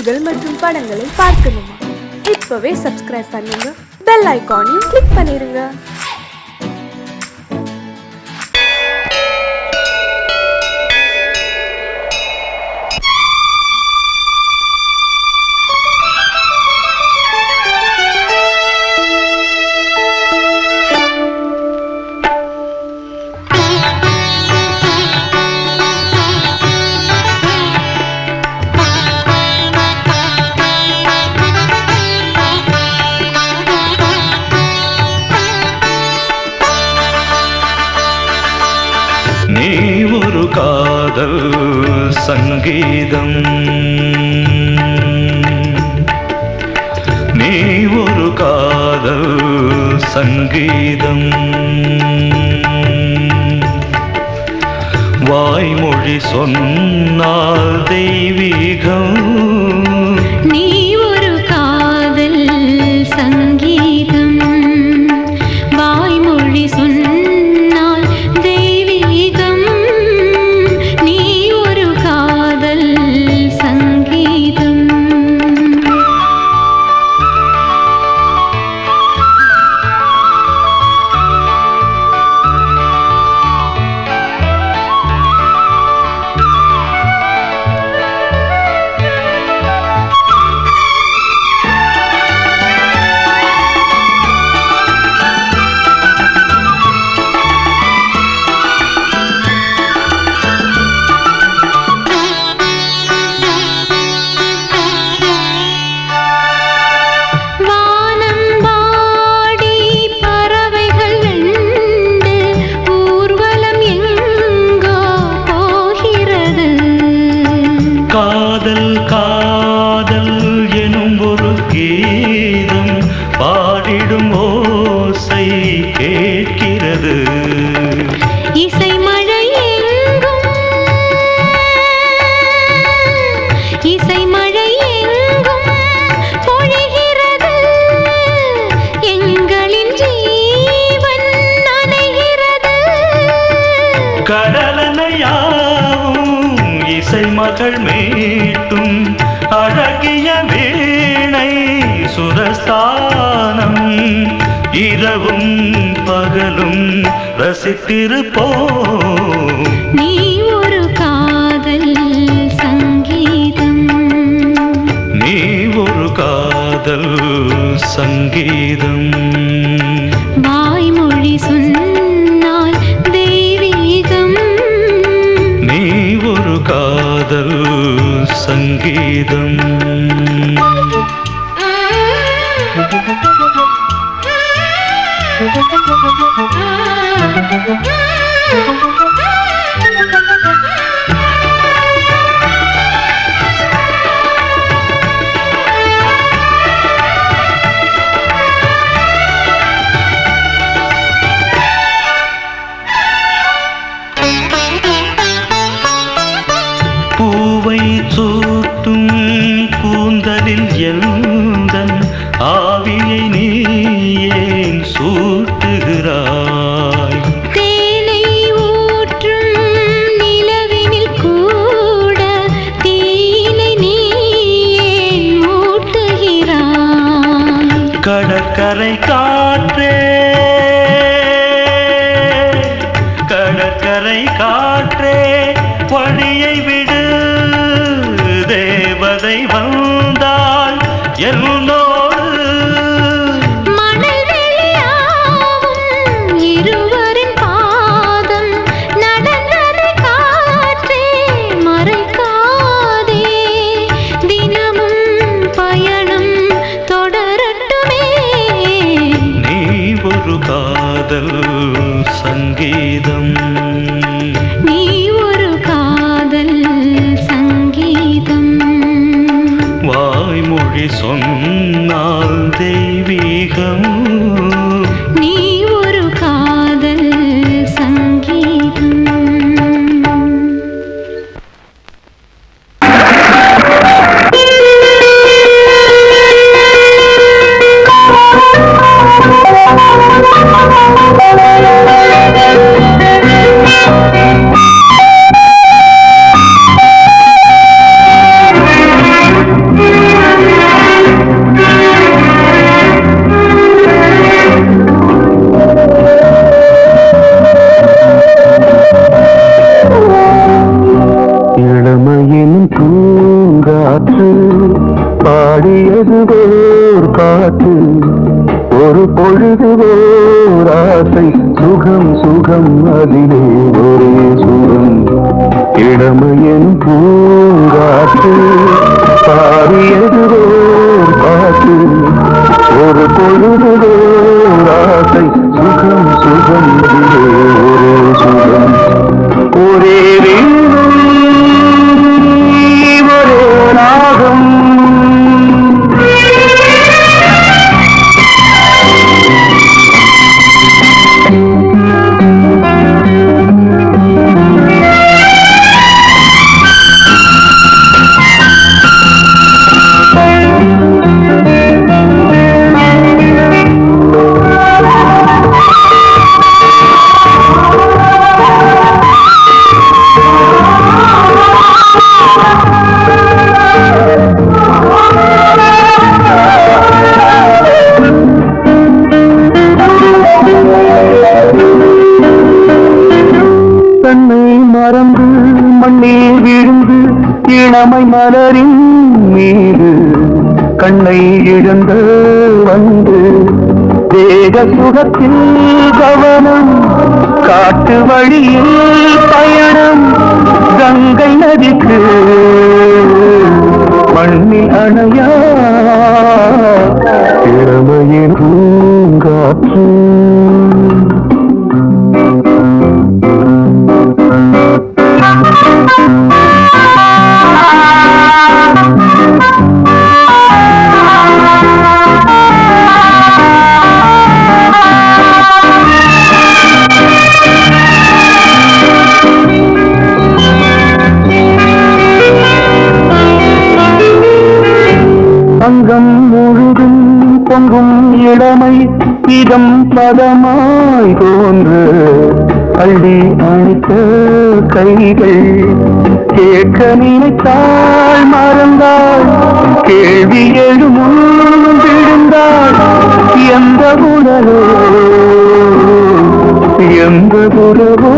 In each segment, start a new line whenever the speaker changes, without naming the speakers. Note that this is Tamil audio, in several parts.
பாடல்கள் மற்றும் படங்களை பார்க்கணுமா? இப்பவே சப்ஸ்கிரைப் பண்ணுங்க, பெல் ஐகானையும் கிளிக் பண்ணிருங்க.
நீ ஒரு காதல் சங்கீதம், நீ ஒரு காதல் சங்கீதம், வாய்மொழி சொன்னால் தெய்வீகம்.
நீ ஒரு காதல் சங்கீதம், வாய்மொழி சொன்னால் தெய்வீகம். நீ ஒரு காதல் சங்கீதம்.
காதல் காதல் எனும் ஒரு கீதம் பாடிடும் ஓசை கேட்கிறது.
இசை மழை எங்கும், இசை மழை எங்கும் பொழிகிறது. எங்களின் ஜீவன் நனைகிறது.
கடலனையாவும் இசை மகள் மீட்டும் அழகிய வீணை சுரஸ்தானம். இரவும் பகலும் ரசித்திருப்போம்.
நீ ஒரு காதல் சங்கீதம்,
நீ ஒரு காதல் சங்கீதம்,
வாய்மொழி சொன்னால் தெய்வீகம்.
நீ ஒரு காதல் சங்கீதம். பூவை சூட்டும் கூந்தலில் எழுந்தன் ஆவியை நீ ஏன் சூட்டுகிறாய்?
தேனை ஊற்றும் நிலவினில் கூட தீனை நீ ஏன் மூட்டுகிறாய்?
கடற்கரை காற்றே, கடற்கரை காற்றே வழியை விடு. தேவதை வந்தால் என்னோடு
மணல் வெளியாகும் இருவரின் பாதம் நடந்ததை காற்றே மறைக்காதே. தினமும் பயணம் தொடரட்டுமே.
நீ ஒரு காதல் சங்கீதம்,
நீ ஒரு காதல் சங்கீதம்,
வாய்மொழி சொன்னால் தெய்வீகம்.
நீ ஒரு காதல் சங்கீதம்.
காற்று பாடியது ஓர் பாட்டு ஒரு பொழுது ஓர் ஆசை சுகம் சுகம் அதிலே ஒரே சுகம் இளமையின் பூங்காற்று பாடியது ஓர் பாட்டு ஒரு பொழுது ஓர் ஆசை சுகம் சுகம் அதிலே ஒரே சுகம் ஒரே வீணை ஒரே ராகம் மறந்து மண்ணில் விழுந்து இளமை மலரின் மீது கண்ணை இழந்து வந்து தேக சுகத்தில் கவனம் காட்டு வழியில் பயணம் கங்கை நதிக்கு மண்ணில் அணையா இளமையின் பூங்காற்று அங்கம் முழுதும் பொங்கும் இளமை இதம் பதமாய் தோன்று அள்ளி அணித்த கைகள் கேட்க நினைத்தாள் மறந்தாள் கேள்வி எழுமுன் விழுந்தாள் எந்த உணரோ எந்த புறவோ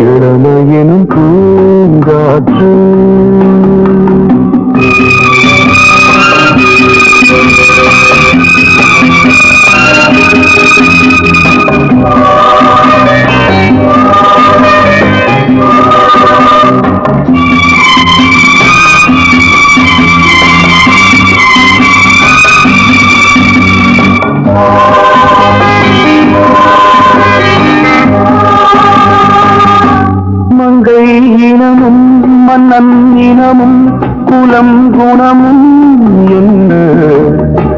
இளமையினும் பூங்காற்று மங்கை இனமும் மன்னன் இனமும் குலம் குணமும் என்ன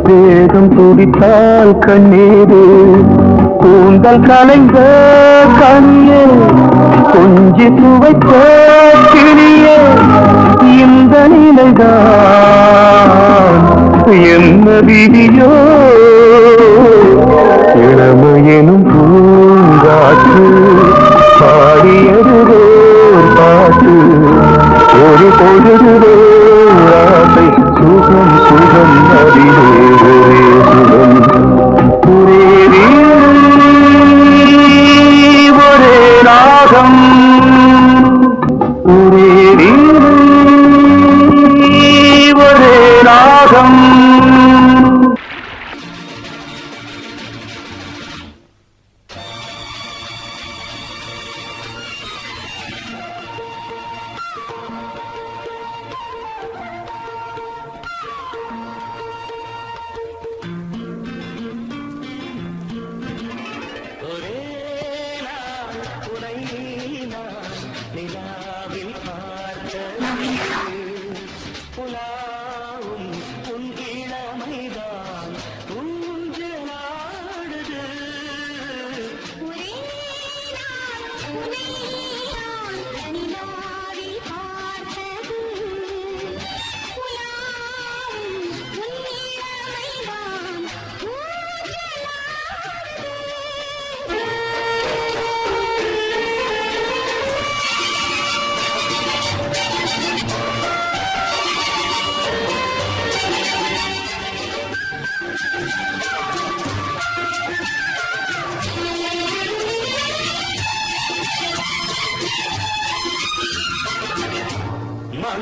வேகம் துடித்தால் கண்ணீரு கூந்தல் கலைந்த கனியே கொஞ்சி துவைத்த கிளியே இந்த நிலைதான் என்ன விதியோ இளமையெனும் பூங்காற்று பாடியது ஓர் பாட்டு ஒரு பொழுது ஆசை சுகம் சுகம் அதிலே ஒரே சுகம் ஒரே வீணை ஒரே ராகம் ஒரே வீணை ஒரே ராகம்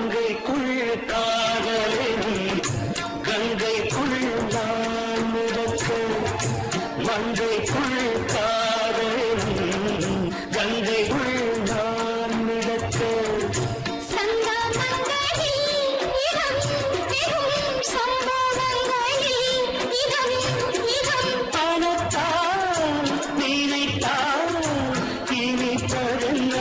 மங்கைக்குள் காதலின் கங்கைக்குள் நான் மிதக்க மங்கைக்குள் காதலின் கங்கைக்குள் நான் மிதக்க பணத்தால் நினைத்தால் இனிப்பதென்ன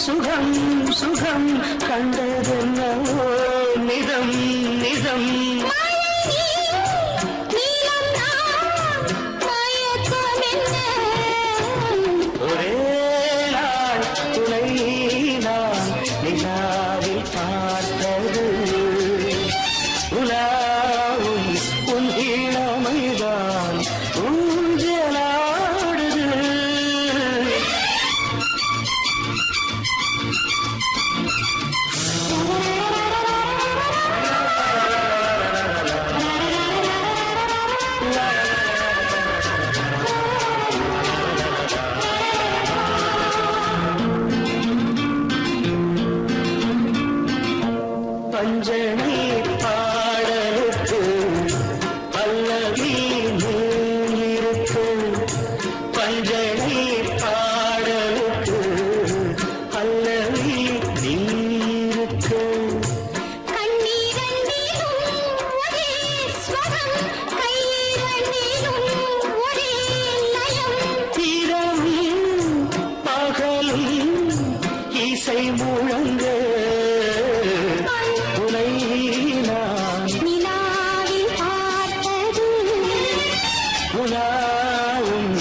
சுகம் சுகம் கண்டதென்னவோ நிதம் நிதம் ஒரே நாள் துணை நான் நிலாவில் பார்த்தது உலாவும் உன் இளமைதான் ஊஞ்சலாடுது பஞ்சனை பாடலுக்கு பல்லவி நூலிருக்கு பஞ்சனை பாடலுக்கு பல்லவி நீருக்கு இரவும் பகலும் இசை முழங்க உனை நான் உலாவும்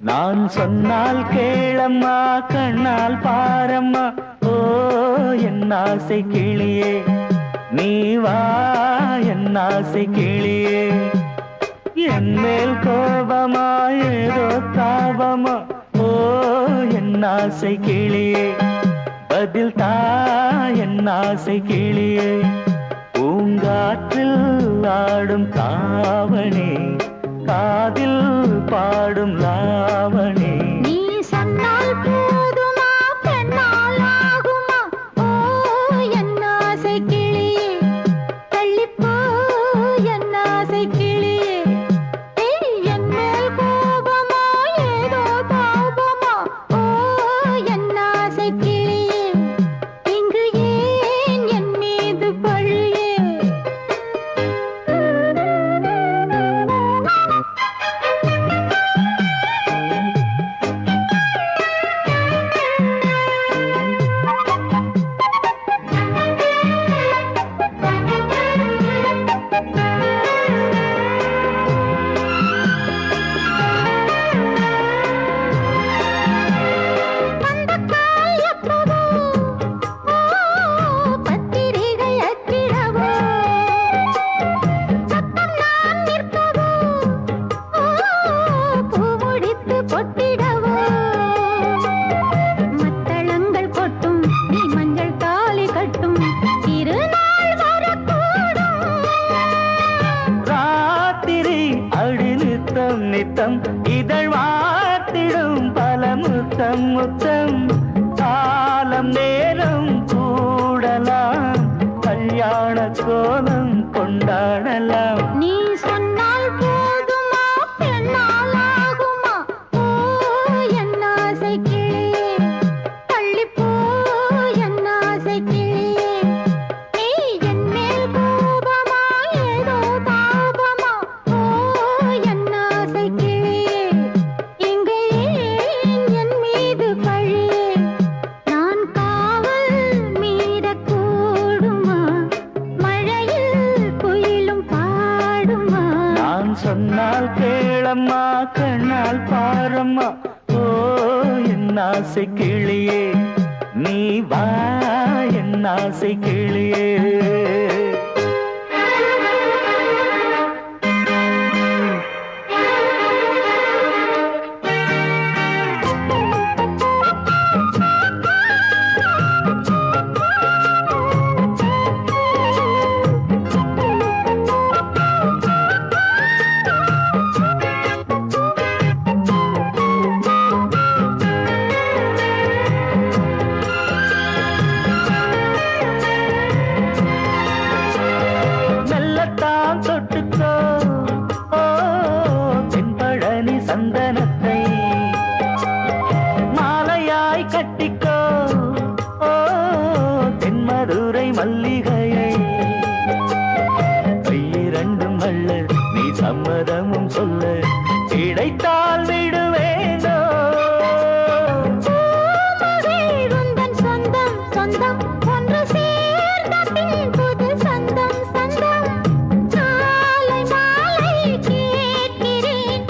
நான் சொன்னால் கேளம்மா கண்ணால் பாரம்மா ஓ என் ஆசை கிளியே நீ வா என் ஆசை கிளியே என் மேல் கோபமா ஏதோ தாபமா ஓ என் ஆசை கிளியே பதில் தா என் ஆசை கிளியே பூங்காற்றில் ஆடும் தாவணி காதில் பாடும் லாவணி
நீ சொன்னால் போதுமா பெண்ணால் ஆகுமா ஓ என் ஆசை கிளியே தள்ளிப்போ என் ஆசை கிளியே என் மேல் கோபமா ஏதோ தாபமா ஓ என் ஆசை கிளியே இங்கு ஏன் என் மீது பழியே
ஆசை கிளியே நீ வா என் ஆசை கிளியே சந்தனத்தை மாலையாய் கட்டிக்கோ ஓ தென்மதுரை மல்லிகையை கையிரண்டும் அல்ல நீ சம்மதமும் சொல்ல கிடைத்தால் விடுவேனோ
சொந்தம் சொந்தம் ஒன்று சேர்ந்த பின் புது சொந்தம் சொந்தம் மாலை மாலை கேட்கிறேன்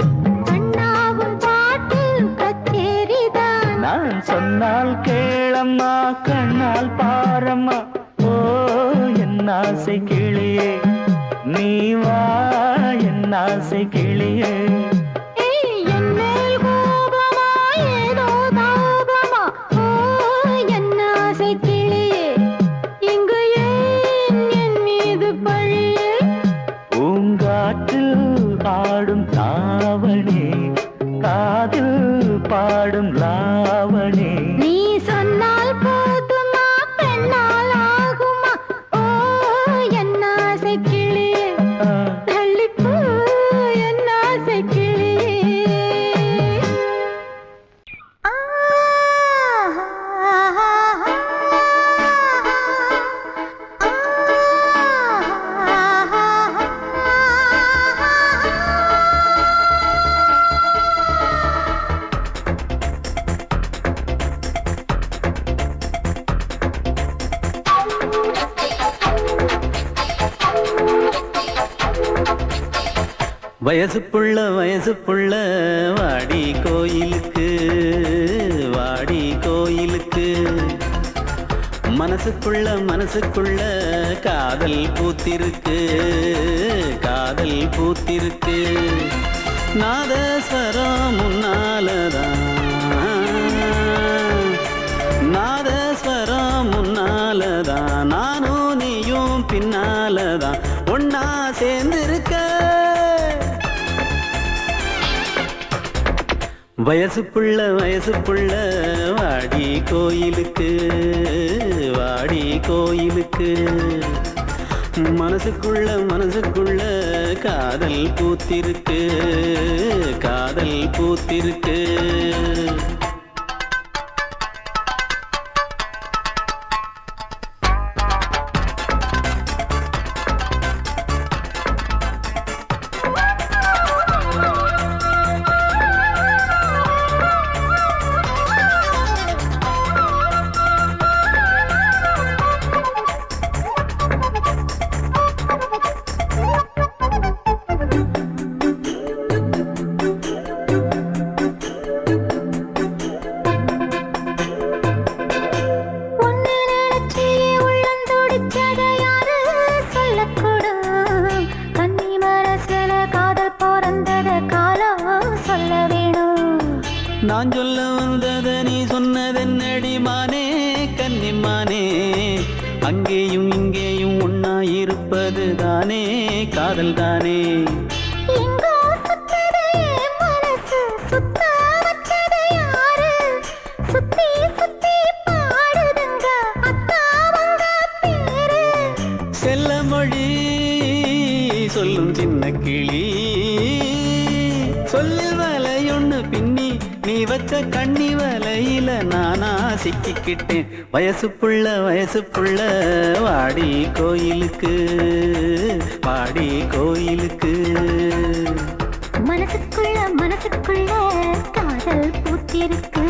கண்ணாவும் பாட்டு கச்சேரிதான்
நான் சொன்னால் கேளம்மா கண்ணால் பாரம்மா ஓ என் ஆசை கிளியே நீ வா என் ஆசை கிளியே
என் மேல் கோபமா ஏதோ தாபமா ஓ என் ஆசை கிளியே இங்கு ஏன் என் மீது பழியே
பூங்காற்றில் ஆடும் தாவணி காதில் பாடும் லாவணி
நீ சொன்னால் போதுமா பெண்ணால் ஆகுமா ஓ என் ஆசை கிளியே தள்ளிப்போ என் ஆசை கிளியே
வயசு புள்ள வாடி கோயிலுக்கு மனசுக்குள்ள காதல் பூத்திருக்கு நாதஸ்வரம் முன்னாலதான் நானும் நீயும் பின்னாலதான் ஒன்னா சேர்ந்திருக்க வயசு புள்ள வாடி கோயிலுக்கு மனசுக்குள்ள காதல் பூத்திருக்கு நான் சொல்ல வந்தத நீ சொன்னதென்னடி மானே கன்னிமானே அங்கேயும் இங்கேயும் ஒன்னா இருப்பது தானே காதல் தானே செல்ல மொழி சொல்லும் சின்ன கிளி சொல்லில் வலையொன்னு பின்னி நீ வச்ச கண்ணி வலையில நானா சிக்கிக்கிட்டேன் வயசு புள்ள வாடி கோயிலுக்கு
மனசுக்குள்ள காதல் பூத்திருக்கு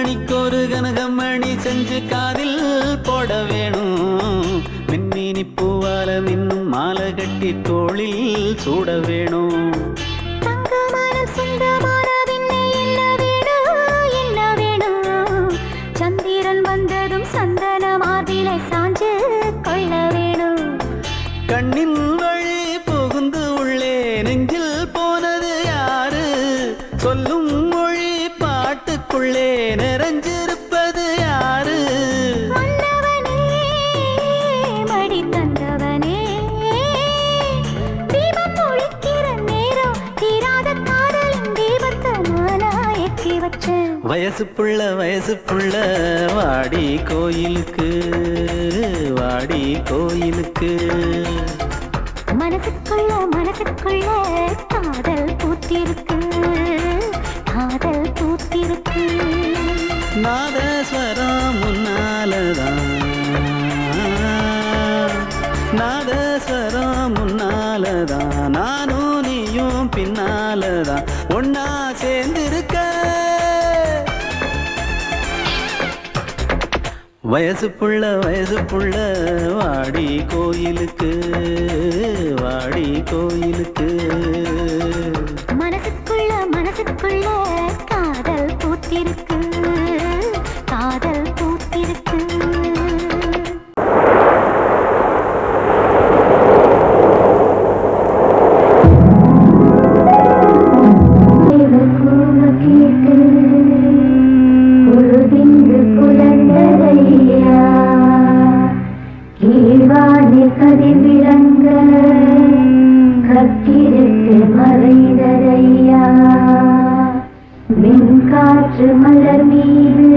மணிக்கொரு கனகமணி செஞ்சு காதில் போட வேணும். மின்மினி பூவால மின்னும் மாலை கட்டி தோளில் சூட வேணும்.
தங்கமனம் சொந்தமானதின்னை என்ன வேணும் என்ன வேணும்? சந்திரன் வந்ததும் சந்தன மார்பிலை சாஞ்சு கொள்ள வேணும்.
கண்ணின் வழி புகுந்து உள்ளே நெஞ்சில் போனது யாரு? சொல்லும் மொழி பாட்டுக்குள்ளே நிறைஞ்சிருப்பது யாரு?
மன்னவனே மடி தந்தவனே, தீபம் ஒழிக்கிற நேரம் தீராத காதலின் தீபத்தை நானா ஏற்றி வச்சேன்.
வயசு புள்ள வாடி கோயிலுக்கு, வாடி கோயிலுக்கு.
மனசுக்குள்ள காதல் பூத்திருக்கு, காதல் பூத்திருக்கு.
நாதஸ்வரம் முன்னாலதான், நாதஸ்வரம் முன்னாலதான், நானும் நீயும் பின்னாலதான் ஒன்னா சேர்ந்திருக்க. வயசு புள்ள வாடி கோயிலுக்கு, வாடி கோயிலுக்கு.
மனசுக்குள்ள காதல் பூத்திருக்கு, காதல் பூத்திருக்கு.
கதிர்விளங்க கத்திருக்கு மறைந்ததையா, மின்காற்று மலர் மீது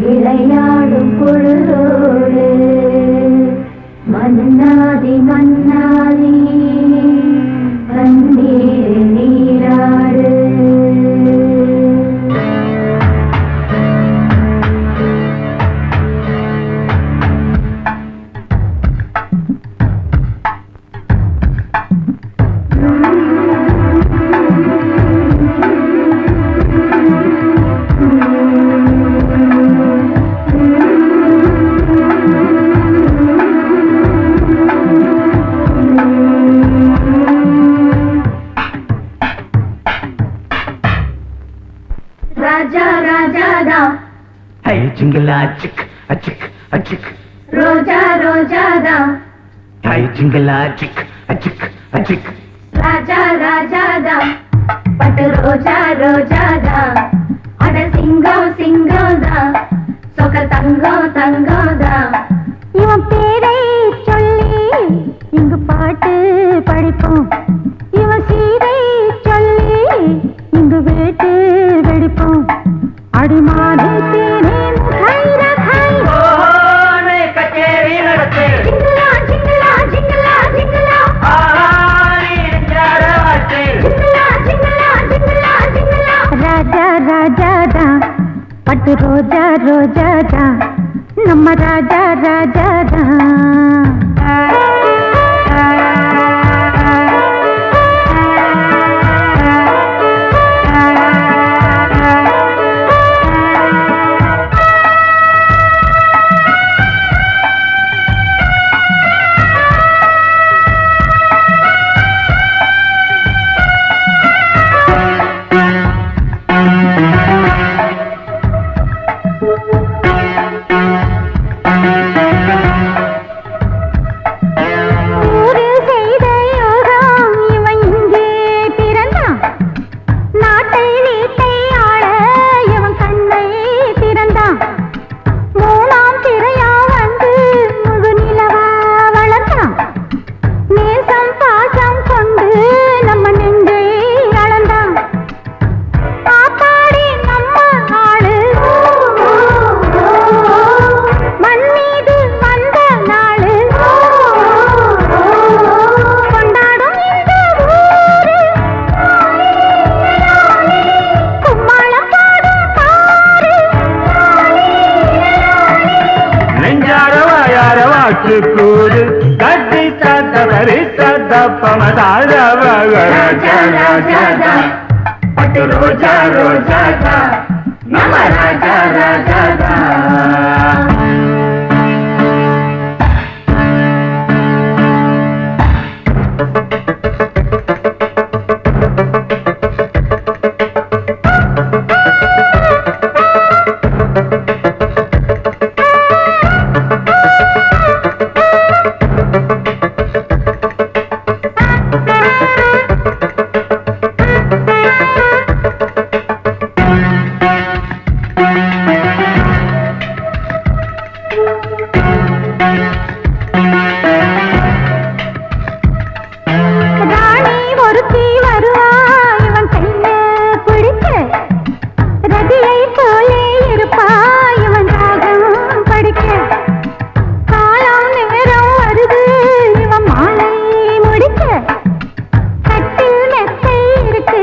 விளையாடும் பொழுதோடு மன்னாதி மன்னாதி கண்ணீர் நீராடு. ராஜா ராஜாதா
ஹை ஜிங்கலா சிக் அச்சிக் அச்சிக்.
ரோஜா ரோஜாதா
ஹை ஜிங்கலா சிக் அச்சிக் அச்சிக்.
ராஜா ராஜாதா பட்டு ரோஜா ரோஜாதா, அட சிங்கம் சிங்கம்தா, சொக்க தங்கம் தங்கம்தா.
இவன் பேரை சொல்லி இங்கு பாட்டு படிப்போம், இவன் சீரை சொல்லி இங்கு வேட்டு வெடிப்போம். அடிமானே தேனே முகைர கை
கச்சேரி நடத்து.
ஜிங்கலா ஜிங்கலா ஜிங்கலா ஜிங்கலா ஜிங்கலா ஜிங்கலா ஜிங்கலா ஜிங்கலா. ராஜா ராஜாதா பட்டு ரோஜா ரோஜாதா, நம்ம ராஜா ராஜாதா.
கூடு கட்டி தந்த பரிசத்த பமதாரவ
ராஜா ராஜா பட்டு ரோஜா ரோஜா
நம்ம ராஜா ராஜாதான்.
ராணி ஒருத்தி வருவா இவன் கைய பிடிக்க ரதியை போலே இருப்பா இவன் ராகம் படிக்க காலம் நேரம் வருது இவன் மாலை முடிக்க கட்டில் மெத்தை இருக்கு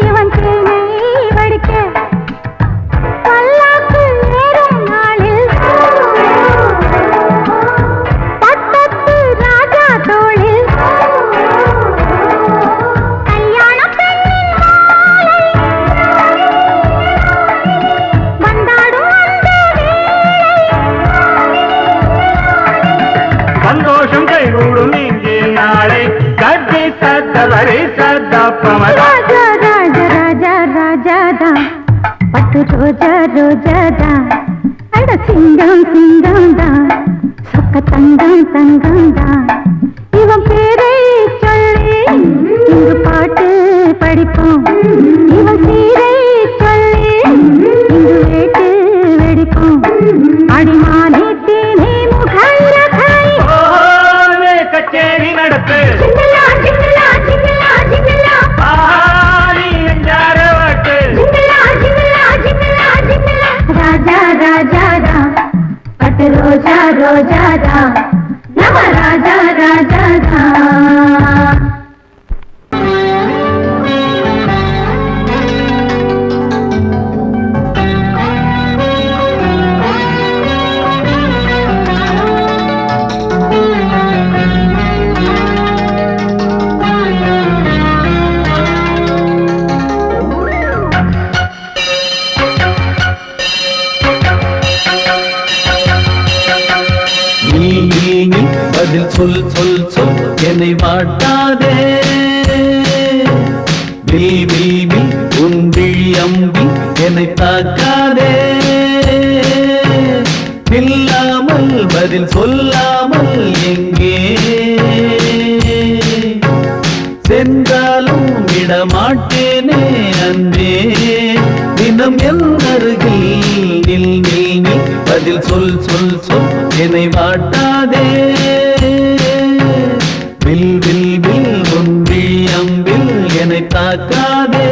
இவன் தேனை வடிக்க பல்லாக்கு ஏறும் நாளில் பட்டத்து ராஜா தோளில் கல்யாண பெண்ணின் மாலை வந்தாடும் அந்த
சந்தோஷம் கைகூடும் இங்கே நாளை கட்டி சத்தவரை சத்தப்பமத
ராஜா ராஜா ராஜா ராஜாதா பட்டு ரோஜா ரோஜாதா அட சிங்கம் சிங்கம்தா சொக்க தங்கம் தங்கம்தா இவன் பேரை சொல்லி இங்கு பாட்டு படிப்போம் இவன் சீரை சொல்லி இங்கு வேட்டு வெடிப்போம் அடிமானே தேனே முகரகாய்
கச்சேரி நடத்து
ஜிங்கலா ஜிங்கலா ஜிங்கலா ஜிங்கலா
ஆடி எஞ்சார வாட்டு
ஜிங்கலா ஜிங்கலா ஜிங்கலா ஜிங்கலா ராஜா ராஜாதா பட்டு ரோஜா ரோஜாதா நம ராஜா ராஜாதா
நீ பதில் சொல் சொல் சொல் என்னை வாட்டாதே வில் உன் விழி அம்பி என்னை தாக்காதே இல்லாமல் பதில் சொல்லாமல் எங்கே சென்றாலும் விடமாட்டேனே அன்பே தினம் என் அருகில் நில் நில் நில் பதில் சொல் சொல் சொல் என்னை வாட்டாதே வில் உன் விழி அம்பில் என்னை தாக்காதே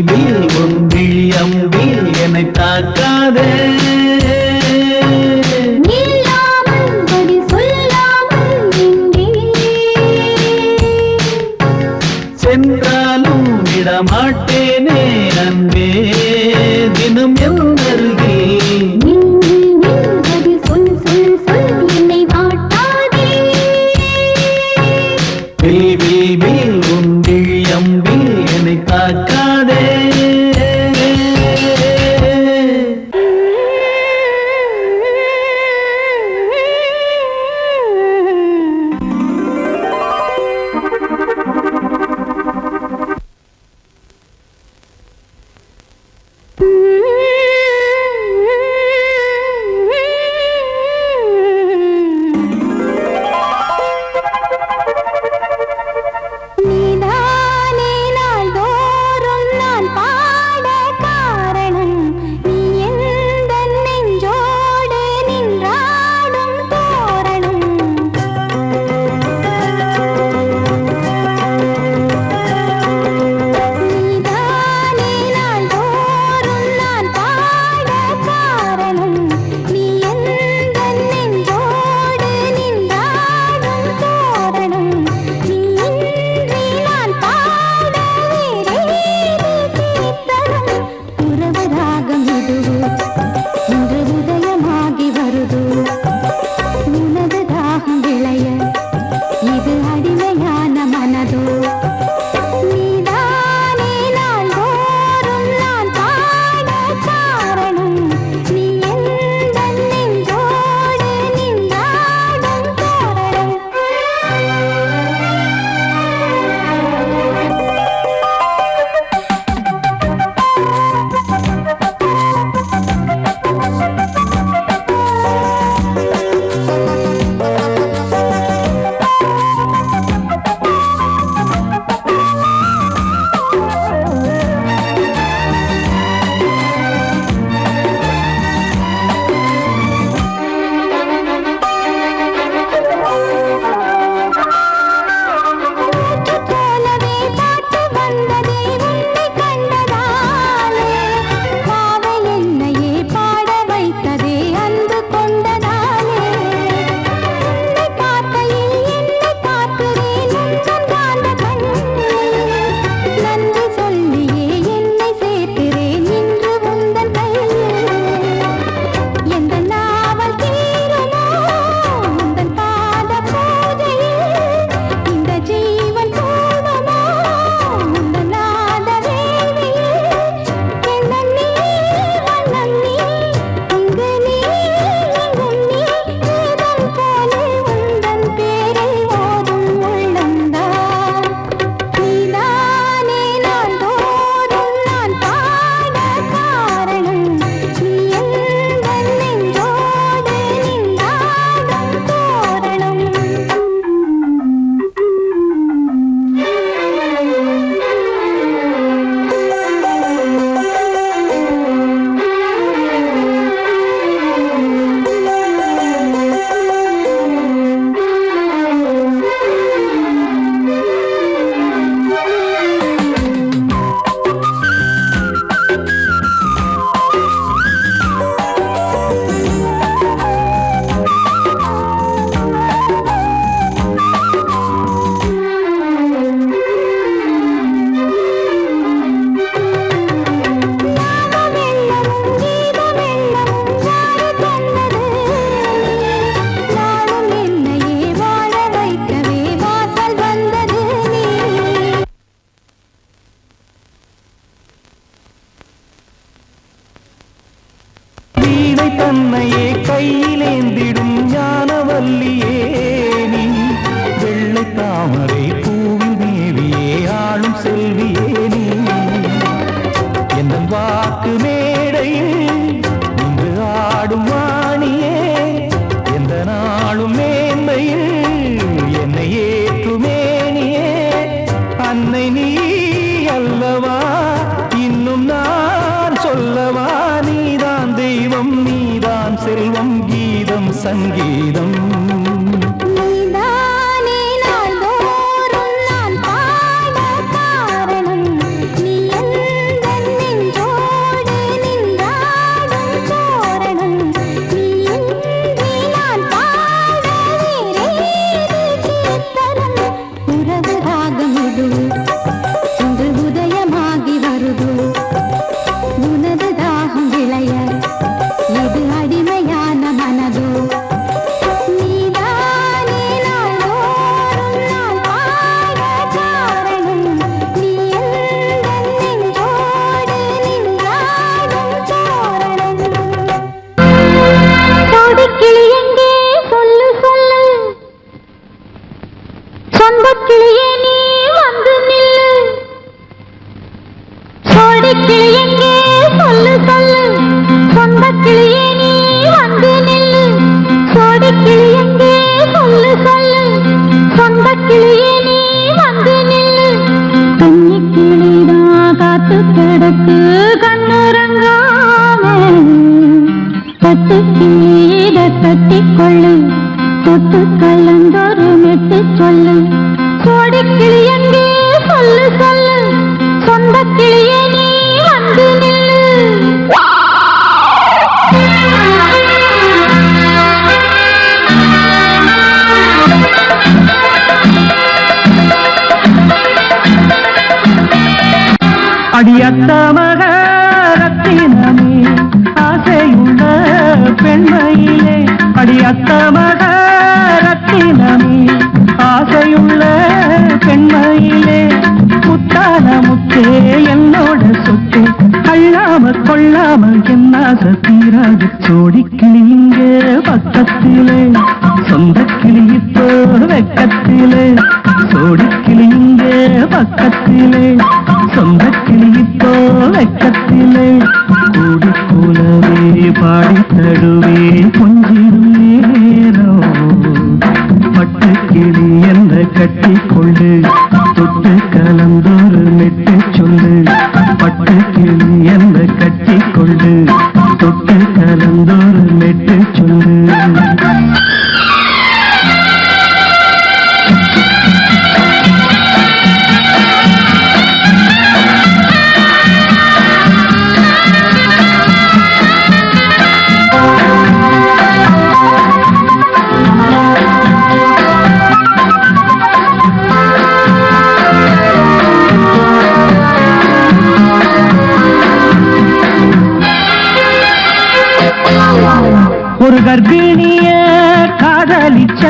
வில் ஒன்றில் அம்பில் என்னை தாக்காதே
இல்லாமல் பதில் சொல்லாமல் எங்கே
சென்றாலும் விடமாட்டேனே அன்பே தினம் எந்தருகில்
பதில் சொல் சொல் சொல் என்னை வாட்டாதே
வில் வில் வில் ஒன்றில் அம்பில் என்னை தாக்காதே
நீதானே நாள்தோறும் நான் பாட காரணம் நீ எந்தன் நெஞ்சோடு நின்றாடும் தோரணம் நீதானே நாள்தோறும் நான் பாட காரணம் நீ எந்தன் நெஞ்சோடு நின்றாடும் தோரணம் நீ இன்றி நான் பாட வேறேது கீர்த்தனம் உறவு ராகம் இதுவோ இன்று உதயமாகி வருதோ உனது தாகம் விளைய இது அடிமையான மனதோ நீதானே நாள்தோறும் நான் பாட காரணம் நீ எந்தன் நெஞ்சோடு நின்றாடும் தோரணம் போலவே பாட்டு வந்ததே உன்னை கண்டதாலே பாவை என்னையே பாட வைத்ததே அன்பு கொண்டதாலே உன்னை பார்க்கையில் என்னை பார்க்கிறேன் உந்தன் காந்த கண்ணில் நன்றி சொல்லியே என்னை சேர்க்கிறேன் இன்று உந்தன் கையில் எந்த நாவல் தீருமோ உந்தன் பாத பூஜையில் இந்த ஜீவன் போதுமோ உந்தன் நாத வேள்வியில் எண்ணம் நீ வண்ணம் நீ இங்கு நீ எங்கும் நீ வேதம் போலே உந்தன் பேரை ஓதும் உள்ளம்தான் நீதானே நாள்தோறும் நான் பாட காரணம் நீ எந்தன் நெஞ்சோடு நின்றாடும் தோரணம் நாதமெல்லமும் கீதமெல்லமும் யாரு தந்தது நாளும் என்னையே வாழ வைக்கவே வாசல் வந்தது நீ
வீணை தன்னையே கையிலேந்திடும் ஞானவல்லியே நீ வெள்ளை தாமரை பூவில் மேவியே ஆளும் செல்வியே நீ என் வாக்கு மேடையில் இன்று ஆடும் வாணியே எந்த நாளும் மேன்மையில் என்னை ஏற்றுமேனியே அன்னை நீ அல்லவா இன்னும் நான் சொல்லவா நீதான் தெய்வம் நீதான் செல்வம் கீதம் சங்கீதம்
உனது தாகம் விளைய இது அடிமையான மனதோ நீதானே நாளோறும் நான் பாட காரணம் நீ எந்தன் நெஞ்சோடு நின்றாடும் தோரணம் சோடிக்கிளி எங்கே சொல்லு சொல்லு சொந்தக் கிளியே நீ வந்து நில்லு சோடிக்கிளி எங்கே சொல்லு சொல்லு சொந்தக் கிளியே நீ வந்து நில்லு சோடிக்கிளி எங்கே சொல்லு சொல்லு சொந்தக் கிளியே நீ வந்து நில்லு கன்னி கிளிதான் காத்து கிடக்கு கண்ணுறங்காம பட்டு கிளியிட கட்டிக்கொள்ளு தொட்டு கலந்தொரு மெட்டு சொல்லு சோடிக்கிளி எங்கே சொல்லு சொல்லு சொந்தக் கிளியே நீ வந்து நில்லு
அடியத்த மகரத்தினமே ஆசையுள்ள பெண்மையிலே அடியத்த மகரத்தினமே ஆசையுள்ள பெண்மையிலே முத்தான முத்தே என்னோட சொத்து அள்ளாம கொள்ளாம என்ன தீராது சோடிக்கிளி இங்க பக்கத்திலே சொந்தக் கிளி இப்போ வெக்கத்திலே சோடிக்கிளி இங்க பக்கத்திலே சொந்தக் கிளி இப்போ வெக்கத்திலே கூடி கூலவே பாடி தடுவே கொஞ்சிடும் நேரம் பட்டு கிளி என்ற கட்டி கொண்டு தொட்டு கலந்தொரு மெட்டு சொல்லு பட்டு கிளி என்ற கட்டி கொண்டு தொட்டு கலந்தொரு மெட்டு சொல்லு ஒரு கர்ப்பிணிய காதலிச்ச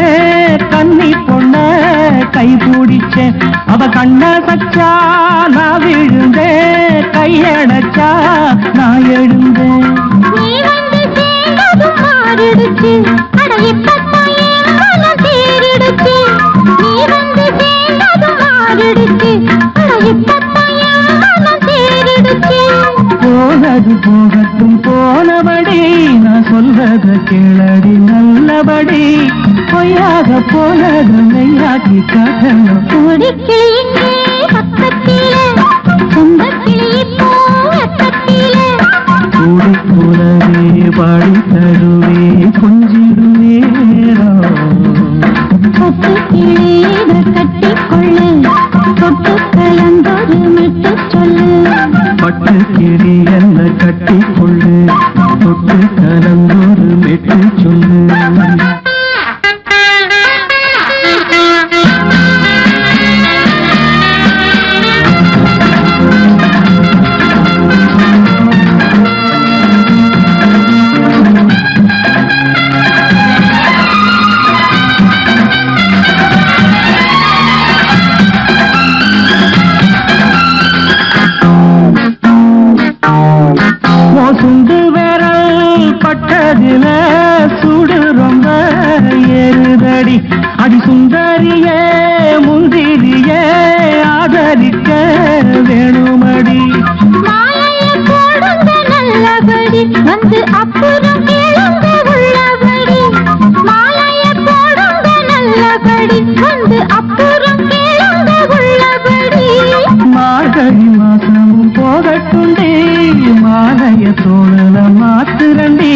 கன்னி பொண்ண கை பிடிச்ச அவ கண்ண சச்சா நான் விழுந்தேன் கையடைச்சா நான் எழுந்தேன்
நீ வந்து சேர்ந்ததும் மாறிடுச்சு அட இப்பத்தான் என் மனம் தேறிடுச்சு நீ வந்து சேர்ந்ததும் மாறிடுச்சு அட இப்பத்தான் என் மனம் தேறிடுச்சு
போனது போகட்டும் போனபடி நான் சொல்றத கேளடி நல்லபடி பொய்யாக போனது மெய்யாக்கி காட்டணும்
சோடிக்கிளி இங்கே பக்கத்திலே சொந்தக் கிளி இப்போ வெக்கத்திலே
கூடி கூடவே பாடி தருவே கொஞ்சிடும் நேரம்
தொட்டு கிளியிட கட்டிக்கொள்ளு தொட்டு கலந்தொரு மெட்டு சொல்லு
பட்டு கிளி என்ன கட்டி கொள்ளு தொட்டு கலந்தொரு மெட்டு சொல்லு சுண்டு விரல் பட்டதில சுடு ரொம்ப ஏறுதடி அடி சுந்தரியே முந்திரியே ஆதரிக்க வேணுமடி
மாலைய போடுங்க நல்லபடி வந்து அப்புறம் கேளுங்க உள்ளபடி மாலைய போடுங்க நல்லபடி வந்து அப்புறம் கேளுங்க உள்ளபடி
மார்கழி மாசமும் போகட்டுண்டி மாலைய தோழல மாத்துரண்டி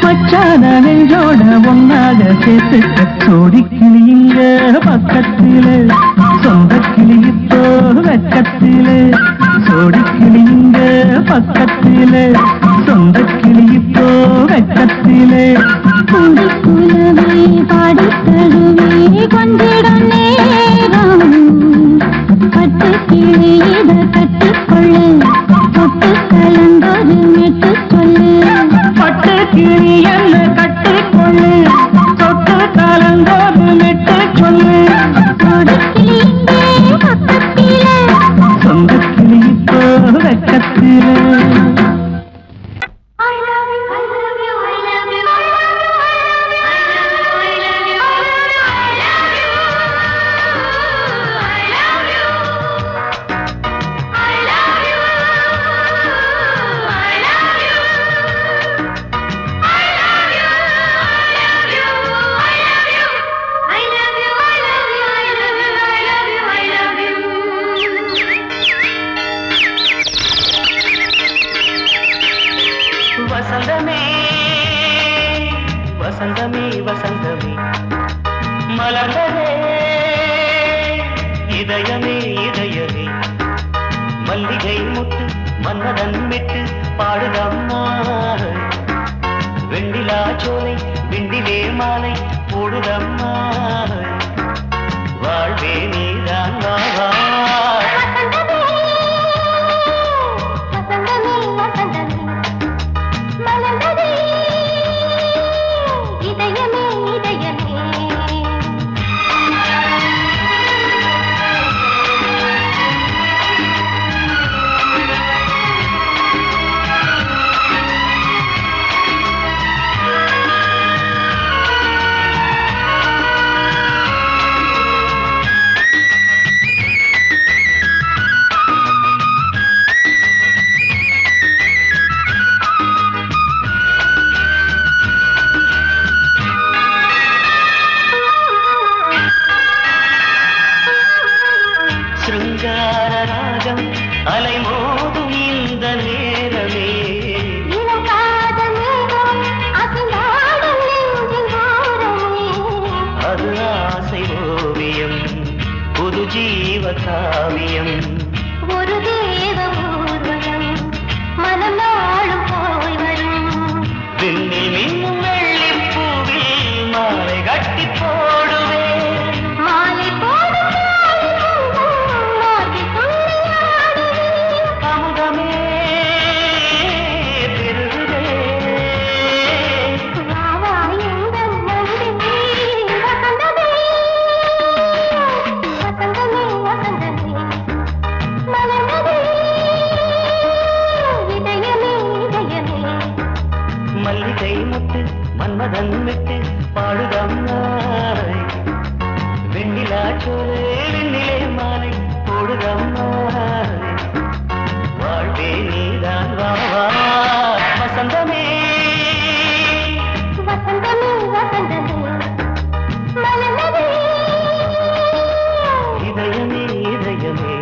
மச்சான நெஞ்சோட ஒன்னாக சேர்த்துக்க சோடிக்கிளி இங்க பக்கத்திலே சொந்தக் கிளி இப்போ வெக்கத்திலே சோடிக்கிளி இங்க பக்கத்திலே சொந்தக் கிளி இப்போ வெக்கத்திலே
குடி குலவே பாடி தழுவே கொஞ்சிடம் நேரம் பட்டு கிளியிட கட்டிக்கொள்ளு தொட்டு கலந்தொரு
கிளி என்ன கட்டிக்கொள்ளு தொட்டு கலந்தோடு மெட்டு கொள்ளு சொந்த கிளி இப்போ வெக்கத்தில வசந்தமே வசந்தமே வசந்தமே மலர்ந்ததே இதயமே இதயமே மல்லிகை முட்டு மன்னதன் விட்டு பாடுதம்மா வெண்ணிலா சோலை விண்டிலே மாலை போடுதம்மா வாழ்வே நீதான் வா அலை மோதும் இந்த நேரமே அது ஆசை ஓவியம் புது ஜீவ காவியம்
ஒரு தேவ ஊர்வலம் மனம் நாளும் போய் வரும்
விண்ணில் மின்னும் வெள்ளிப் பூவில் மாலை கட்டி போடுவேன்
மாலை போடும்
மல்லிகை முட்டு மன்மதன் விட்டு பாடுதம்மாய் வெண்ணிலா சோலை வெண்ணிலே மாலை போடுதம்மாய் வாழ்வே நீதான் வா வசந்தமே
வசந்தமே வசந்தமே மலர்ந்ததே
இதயமே இதயமே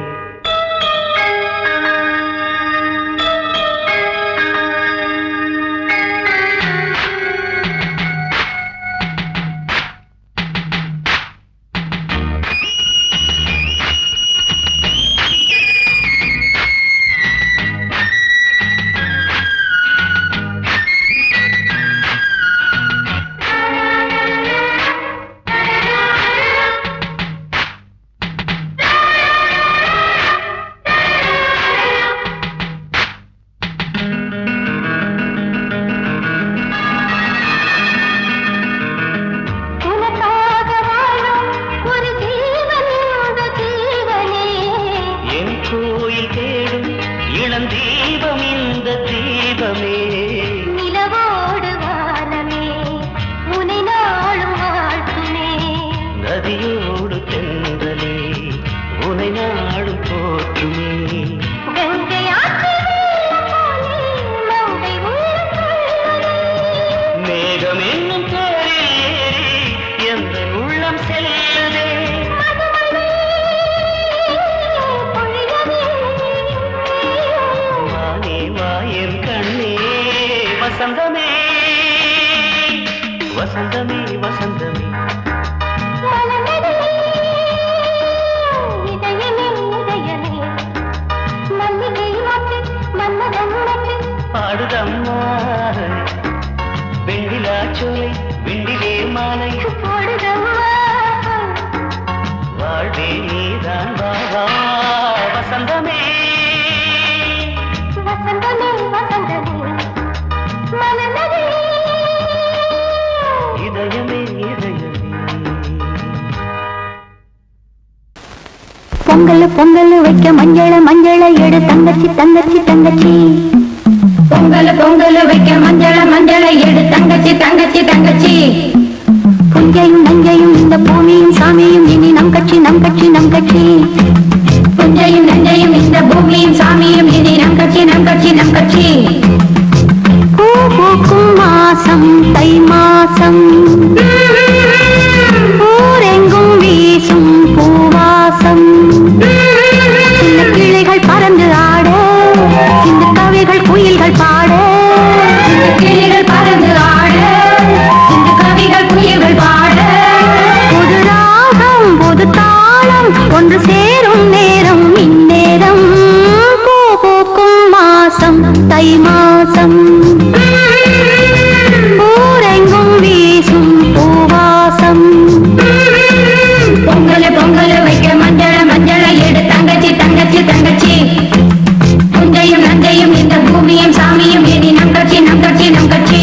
தீபம் இந்த தீபமே
நிலவோடு வானமே உனை நாளும் வாழ்த்துமே
நதியோடு தென்றலே உனை நாடும் போற்றுமே
கங்கை ஆற்றில் மங்கை
மேகம் என்னும் பேரில் ஏறி எந்த உள்ளம் செல்லுதே வசந்தமே வசந்தமே வசந்தமே
இதயமே இதயமே மல்லிகை மட்டு மன்மதன் மட்டு
பாடுதம்மா வெண்ணிலா சோலை விண்டிலே மாலை
போடுதம்மா
வாழ்வே நீதான் வா வசந்தமே
வசந்தமே வசந்தமே மலர்ந்ததே பொங்கல் பொங்கல் வைக்க மஞ்சள மஞ்சள எடு தங்கச்சி தங்கச்சி தங்கச்சி பொங்கல் பொங்கல் வைக்க மஞ்சள மஞ்சள எடு தங்கச்சி தங்கச்சி தங்கச்சி புஞ்சையும் நஞ்சையும் இந்த பூமியும் சாமியும் இனி நம் கட்சி நம் கட்சி நம் கட்சி புஞ்சையும் நஞ்சையும் இந்த பூமியும் சாமியும் இனி நம் கட்சி நம் கட்சி நம் கட்சி பூ பூக்கும் மாசம் தை மாசம் ஊரெங்கும் வீசும் பூவாசம் சின்ன கிளைகள் பறந்து ஆட சின்ன கவிகள் குயில்கள் பாட சின்ன கிளைகள் பறந்து ஆட சின்ன கவிகள் குயில்கள் பாட புது ராகம் புது தாளம் ஒன்று சேரும் நேரம் இந்நேரம் பூ பூக்கும் மாசம் தை மாசம் ஊரெங்கும் வீசும் பூவாசம் பொங்கல் பொங்கல் வைக்க மஞ்சள மஞ்சள எடு தங்கச்சி தங்கச்சி தங்கச்சி புஞ்சையும் நஞ்சையும் இந்த பூமியும் சாமியும் இனி நம் கட்சி நம் கட்சி நம் கட்சி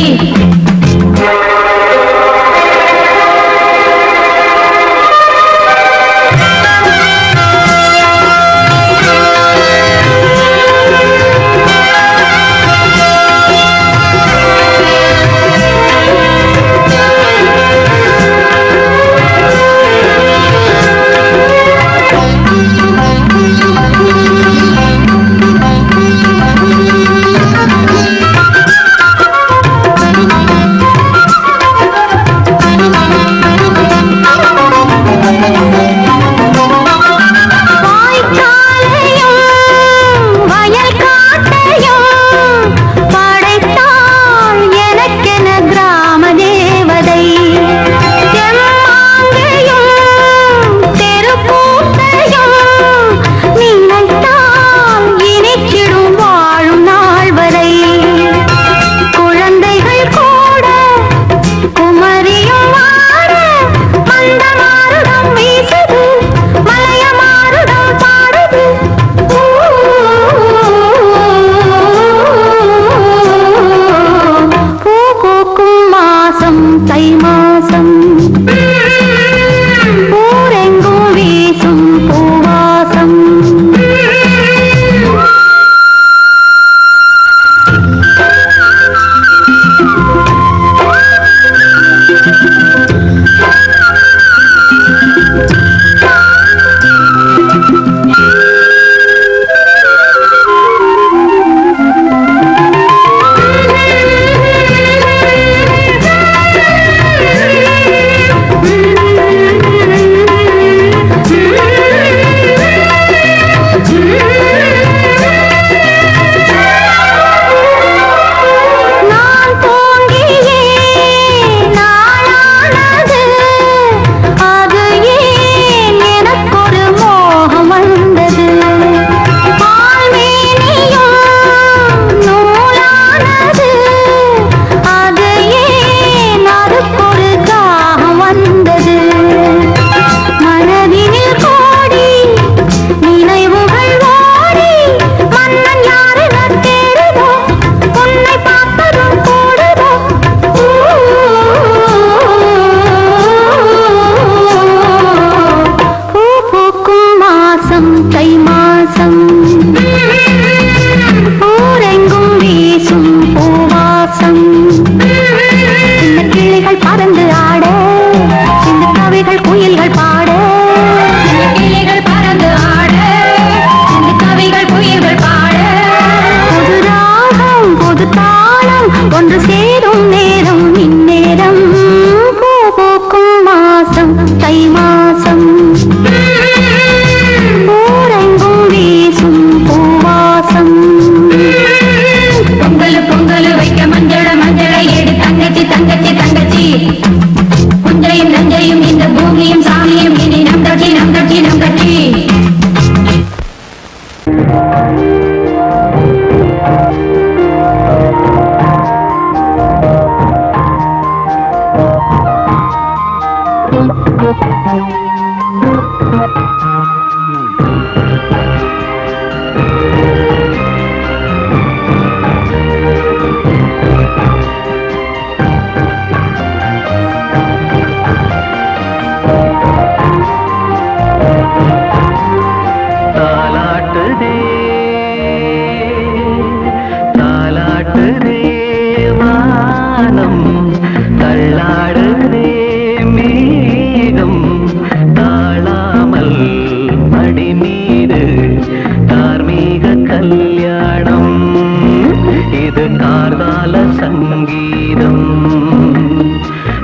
சங்கீதம்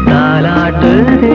தாலாட்டுதே.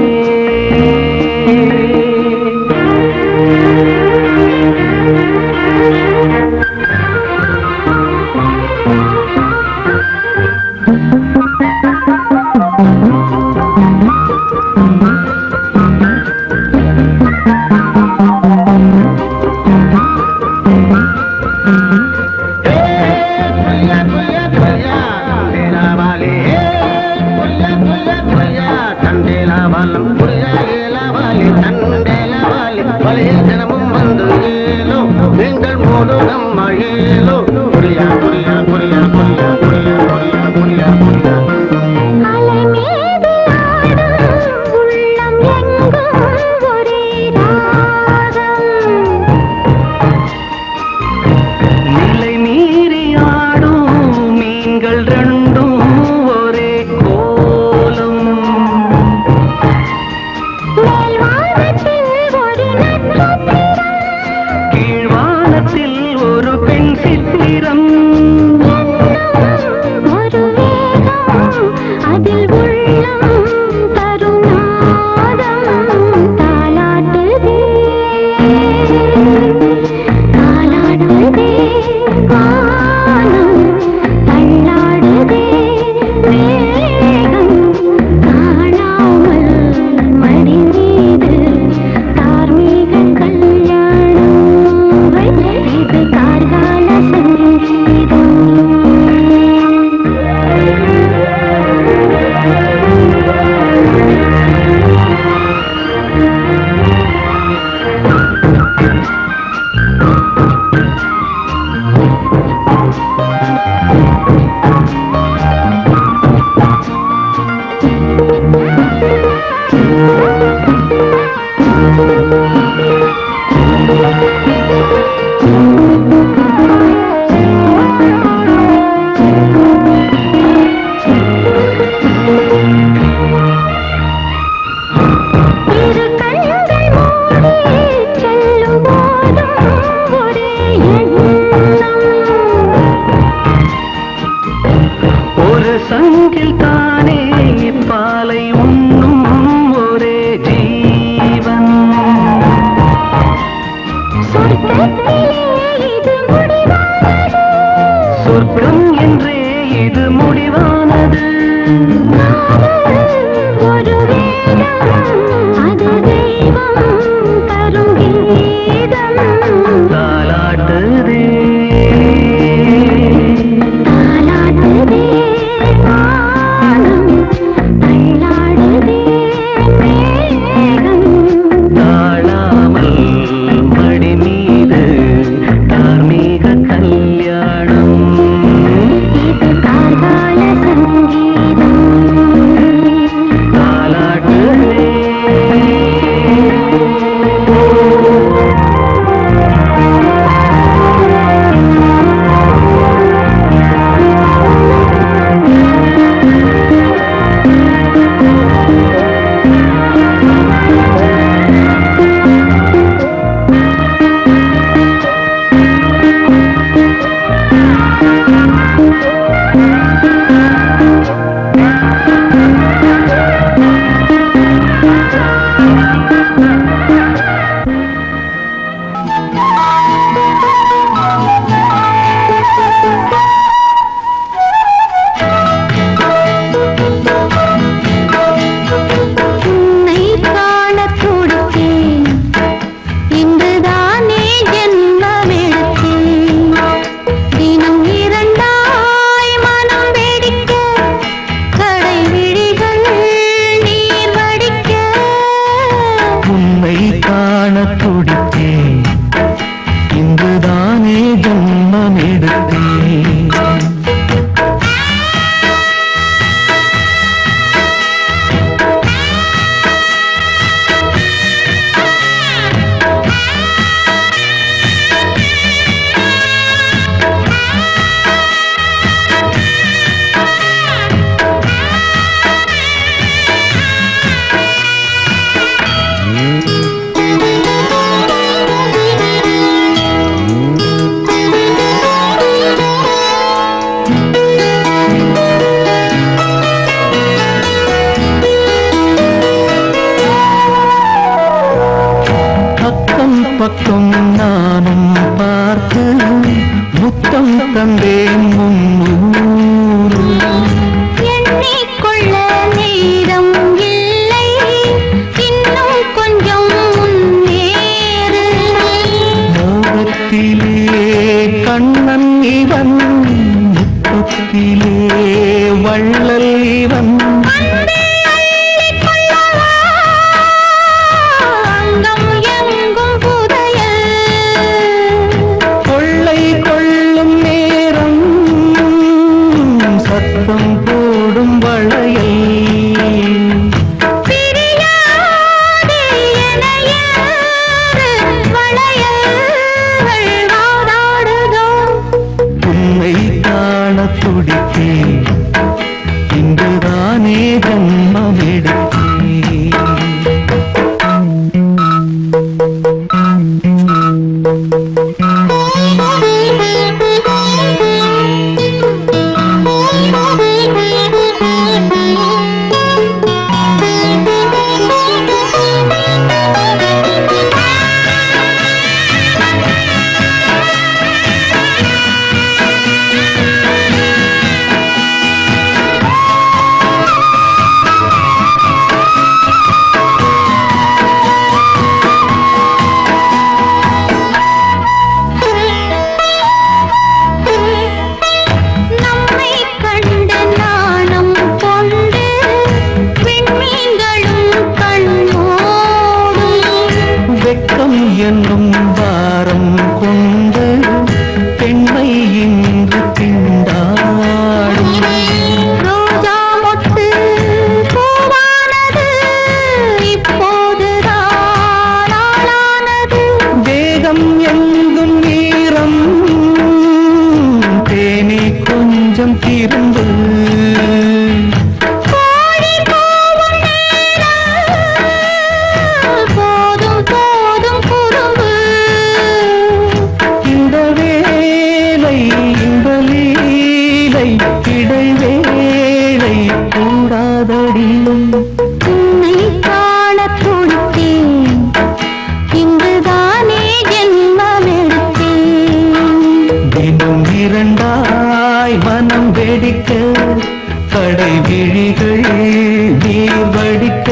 சொர்க்கம் என்றே இது முடிவானது.
ஒரு அது தெய்வம் தரும் கீதம்
தாலாட்டுதே
தாலாட்டுதே வானம் தள்ளாடுதே மேகம்
தாழாமல் மடி மீது தார்மீக கல்யாணம்.
இது கார்கால சங்கீதம்
உள்ளத்திலே வள்ளல் இவன்
அங்கம் எங்கும் புதையல்
கொள்ளை கொள்ளும் நேரம் சத்தம் போடும் வளையல்
பிரியாதே எனையாறு வளையல்கள் வாதாடுதோ
உன்னை காண துடித்தேன் இங்குதானே ஜன்மம் எடுத்தேன்
நம்மை கண்ட நாணம் கொண்டு விண்மீன்களும் கண்ணோடும்
வெட்கம் என்னும் பாரம் கொண்டு பெண்மை இன்று திண்டாடும்
ரோஜா மொட்டு பூவானது இப்போதுதான் ஆளானது
வேகம் எங்கும் நீரம் தேனே கொஞ்சம் திரும்பு
கோழி கூவும் நேரம் போதும் போதும் குறும்பு
இந்த வேலை இந்த லீலை இடைவேளை கூடாதடியும்
உன்னை காண துடித்தேன் இங்குதானே ஜென்மமெடுத்தேன்
தினம் இரண்டாய் மனம் வெடிக்க கடை விழிகள் நீர் வடிக்க